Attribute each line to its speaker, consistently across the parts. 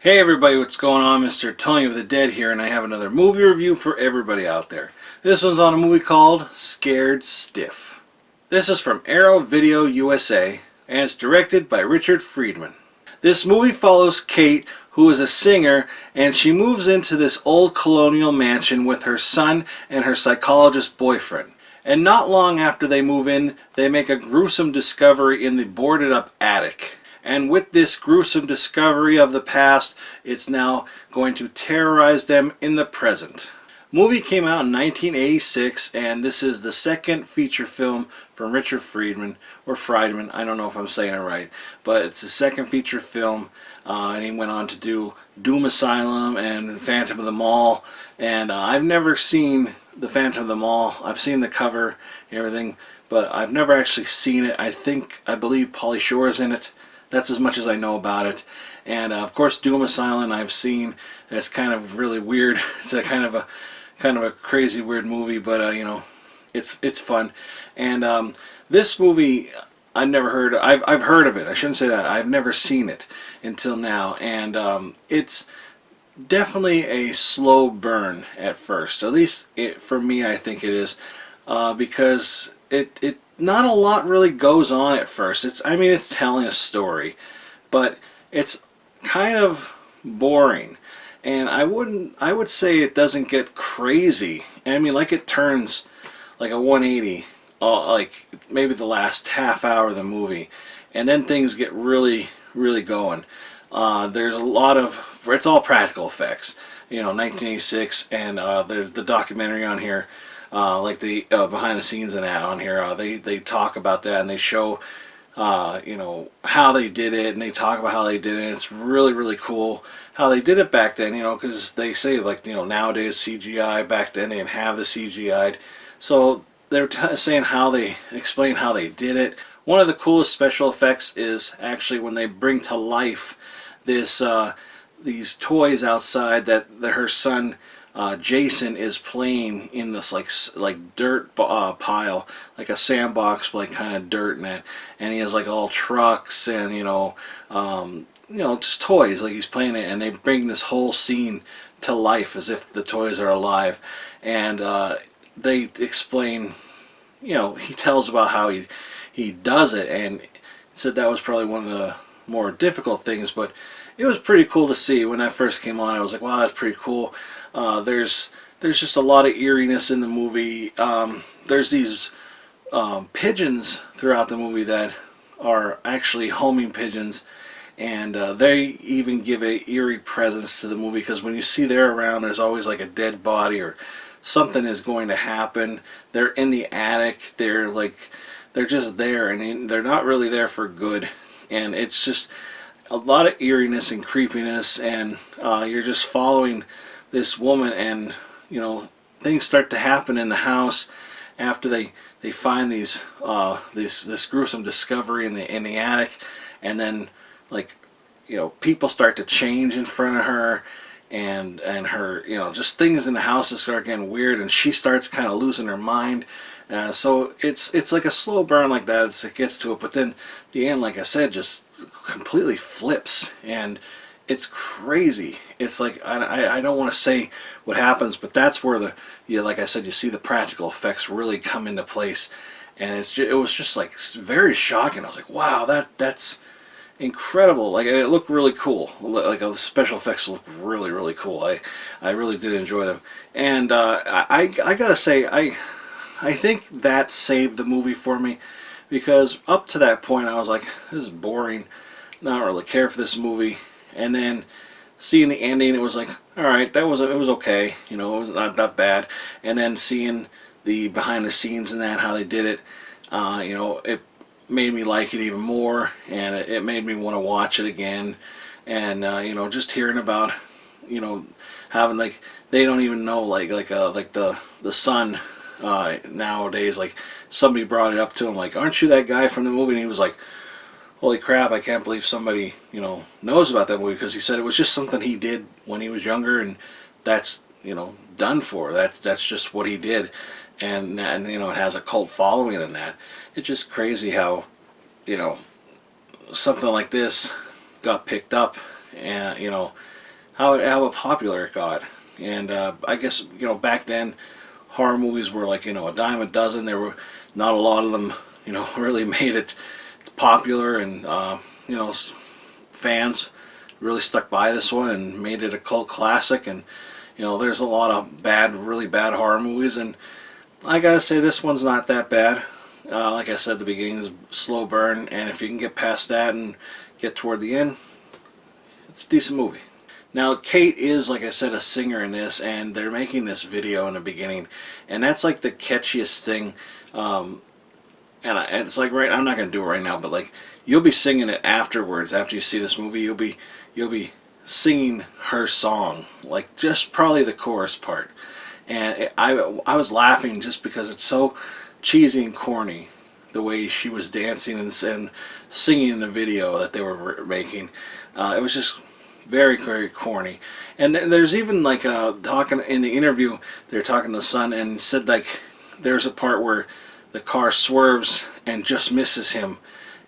Speaker 1: Hey everybody, what's going on? Mr. Tony of the Dead here, and I have another movie review for everybody out there. This one's on a movie called Scared Stiff. This is from Arrow Video USA, and it's directed by Richard Friedman. This movie follows Kate, who is a singer, and she moves into this old colonial mansion with her son and her psychologist boyfriend. And not long after they move in, they make a gruesome discovery in the boarded up attic. And with this gruesome discovery of the past, it's now going to terrorize them in the present. Movie came out in 1986, and this is the second feature film from Richard Friedman, or Friedman, I don't know if I'm saying it right, but it's the second feature film, and he went on to do Doom Asylum and Phantom of the Mall, and I've never seen the Phantom of the Mall. I've seen the cover and everything, but I've never actually seen it. I believe Pauly Shore is in it. That's as much as I know about it. And of course, Doom Asylum I've seen. It's kind of really weird. It's a kind of a crazy weird movie, but you know, it's fun. And this movie I've never heard. I've heard of it. I shouldn't say that. I've never seen it until now, and it's definitely a slow burn at first. At least for me, I think it is, because it not a lot really goes on at first. It's telling a story, but it's kind of boring. And I would say it doesn't get crazy. I mean, like, it turns like a 180, like maybe the last half hour of the movie, and then things get really going. There's a lot of, it's all practical effects, you know, 1986, and there's the documentary on here. Like the behind the scenes and that on here, they talk about that, and they show you know, how they did it, and they talk about how they did it. It's really cool how they did it back then, you know, because they say, like, you know, nowadays CGI, back then they didn't have the CGI'd. So they're saying how they explain how they did it. One of the coolest special effects is actually when they bring to life this these toys outside that her son Jason is playing in this like dirt pile, like a sandbox, like kind of dirt in it, and he has like all trucks and you know just toys, like he's playing it, and they bring this whole scene to life as if the toys are alive, and they explain, you know, he tells about how he does it, and said that was probably one of the more difficult things, but it was pretty cool to see. When that first came on, I was like, wow, that's pretty cool. There's just a lot of eeriness in the movie. There's these pigeons throughout the movie that are actually homing pigeons, and they even give a eerie presence to the movie, because when you see they're around, there's always like a dead body or something is going to happen. They're in the attic. They're just there, and they're not really there for good. And it's just a lot of eeriness and creepiness, and you're just following this woman, and you know, things start to happen in the house after they find this gruesome discovery in the attic, and then, like, you know, people start to change in front of her, and her, you know, just things in the house just start getting weird, and she starts kind of losing her mind. So it's like a slow burn like that. It gets to it, but then the end, like I said, just completely flips, and it's crazy. It's like, I don't want to say what happens, but that's where like I said, you see the practical effects really come into place, and it was just like very shocking. I was like, wow, that's incredible. Like, it looked really cool. Like, the special effects look really cool. I really did enjoy them, and I gotta say, I think that saved the movie for me, because up to that point I was like, this is boring, not really care for this movie. And then seeing the ending, it was like, all right, it was okay, you know, it was not that bad. And then seeing the behind the scenes and that, how they did it, you know, it made me like it even more, and it made me want to watch it again. And you know, just hearing about, you know, having, like, they don't even know, like the son nowadays, like, somebody brought it up to him, like, aren't you that guy from the movie? And he was like, holy crap, I can't believe somebody, you know, knows about that movie, because he said it was just something he did when he was younger, and that's, you know, done for. That's just what he did, and you know, it has a cult following in that. It's just crazy how, you know, something like this got picked up, and you know, how popular it got. And I guess, you know, back then horror movies were like, you know, a dime a dozen. There were not a lot of them, you know, really made it popular, and you know, fans really stuck by this one and made it a cult classic. And you know, there's a lot of really bad horror movies, and I gotta say this one's not that bad. Like I said, the beginning is a slow burn, and if you can get past that and get toward the end, it's a decent movie. Now, Kate is, like I said, a singer in this, and they're making this video in the beginning, and that's like the catchiest thing. And it's like, right, I'm not gonna do it right now, but like, you'll be singing it afterwards. After you see this movie, you'll be singing her song, like just probably the chorus part. And I was laughing just because it's so cheesy and corny, the way she was dancing and singing in the video that they were making. It was just very, very corny. And there's even like talking in the interview, they're talking to the son, and said like there's a part where the car swerves and just misses him,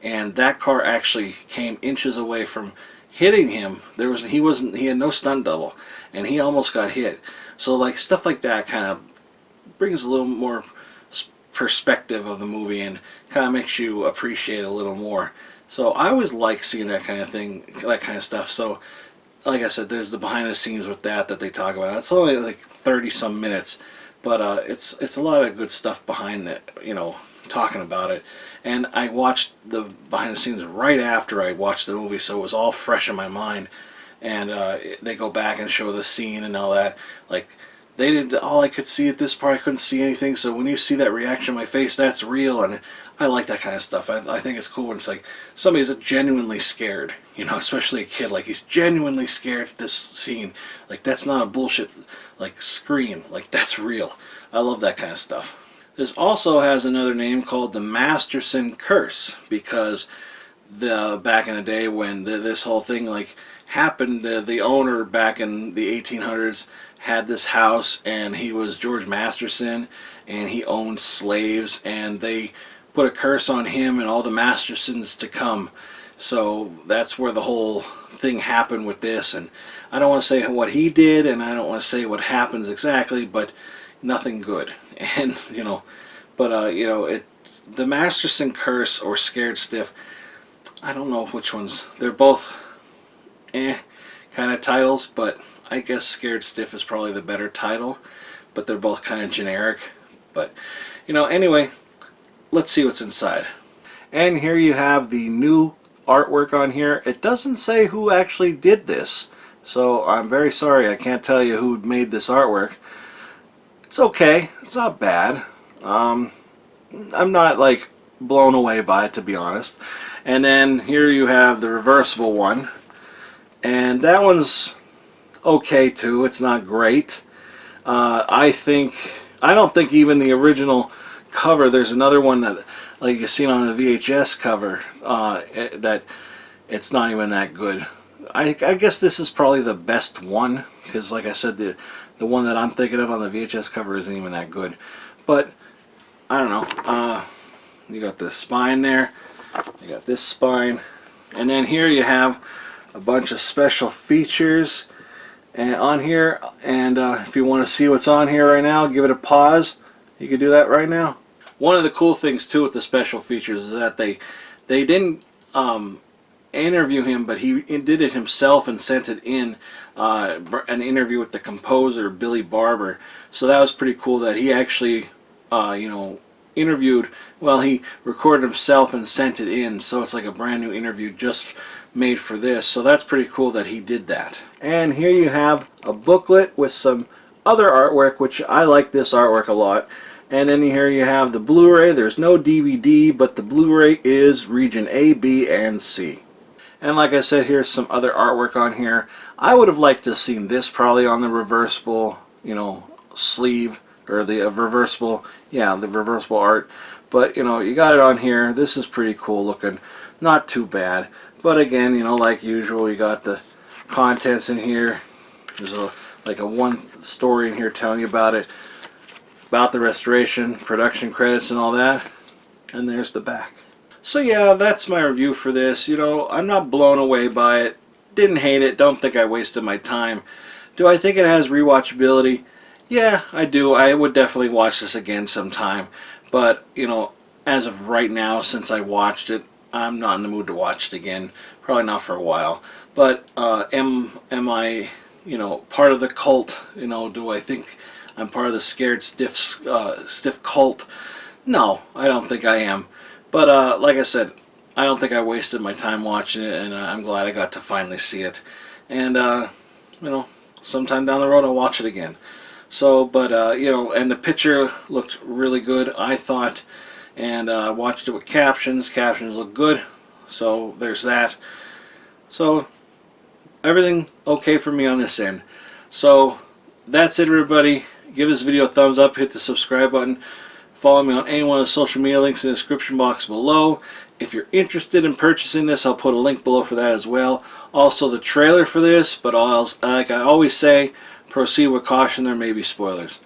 Speaker 1: and that car actually came inches away from hitting him. He had no stunt double, and he almost got hit. So like stuff like that kind of brings a little more perspective of the movie and kind of makes you appreciate it a little more. So I always like seeing that kind of thing, that kind of stuff. So like I said, there's the behind the scenes with that they talk about. It's only like 30 some minutes, but it's a lot of good stuff behind it, you know, talking about it. And I watched the behind the scenes right after I watched the movie, so it was all fresh in my mind. And they go back and show the scene and all that. Like, they did all I could see at this part. I couldn't see anything. So when you see that reaction on my face, that's real. And I like that kind of stuff. I think it's cool when it's like somebody's genuinely scared, you know, especially a kid. Like, he's genuinely scared at this scene. Like, that's not a bullshit like scream. Like, that's real. I love that kind of stuff. This also has another name called the Masterson Curse, because back in the day when this whole thing like happened, the owner back in the 1800s had this house, and he was George Masterson, and he owned slaves, and they put a curse on him and all the Mastersons to come. So that's where the whole thing happened with this. And I don't want to say what he did, and I don't want to say what happens exactly, but nothing good. And you know, but you know, the Masterson Curse or Scared Stiff, I don't know which ones. They're both kind of titles, but I guess Scared Stiff is probably the better title, but they're both kind of generic. But you know, anyway, let's see what's inside. And here you have the new artwork on here. It doesn't say who actually did this, so I'm very sorry I can't tell you who made this artwork. It's okay, it's not bad. I'm not like blown away by it, to be honest. And then here you have the reversible one, and that one's okay too. It's not great. I don't think even the original cover, there's another one that like you've seen on the VHS cover, that it's not even that good. I guess this is probably the best one, because like I said, the one that I'm thinking of on the VHS cover isn't even that good. But I don't know. You got the spine there. You got this spine, and then here you have a bunch of special features and on here. And if you want to see what's on here right now, give it a pause. You can do that right now. One of the cool things too with the special features is that they didn't interview him, but he did it himself and sent it in, an interview with the composer Billy Barber. So that was pretty cool that he actually you know, interviewed, well, he recorded himself and sent it in, so it's like a brand new interview just made for this. So that's pretty cool that he did that. And here you have a booklet with some other artwork, which I like this artwork a lot. And then here you have the Blu-ray. There's no DVD, but the Blu-ray is region A, B, and C. And like I said, here's some other artwork on here. I would have liked to have seen this probably on the reversible, you know, sleeve, or the reversible, yeah, the reversible art. But you know, you got it on here. This is pretty cool looking, not too bad. But again, you know, like usual, you got the contents in here. There's like a one story in here telling you about it, about the restoration, production credits, and all that. And there's the back. So yeah, that's my review for this. You know, I'm not blown away by it. Didn't hate it. Don't think I wasted my time. Do I think it has rewatchability? Yeah, I do. I would definitely watch this again sometime. But, you know, as of right now, since I watched it, I'm not in the mood to watch it again. Probably not for a while. But am I, you know, part of the cult? You know, do I think I'm part of the scared stiff cult? No, I don't think I am. But like I said, I don't think I wasted my time watching it, and I'm glad I got to finally see it. And you know, sometime down the road I'll watch it again. So, but you know, and the picture looked really good, I thought, and watched it with captions. Captions look good, so there's that. So everything okay for me on this end. So that's it, everybody. Give this video a thumbs up, hit the subscribe button, follow me on any one of the social media links in the description box below. If you're interested in purchasing this, I'll put a link below for that as well. Also the trailer for this, but like I always say, proceed with caution, there may be spoilers.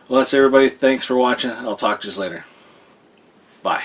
Speaker 1: Well, that's everybody. Thanks for watching. I'll talk to you later. Bye.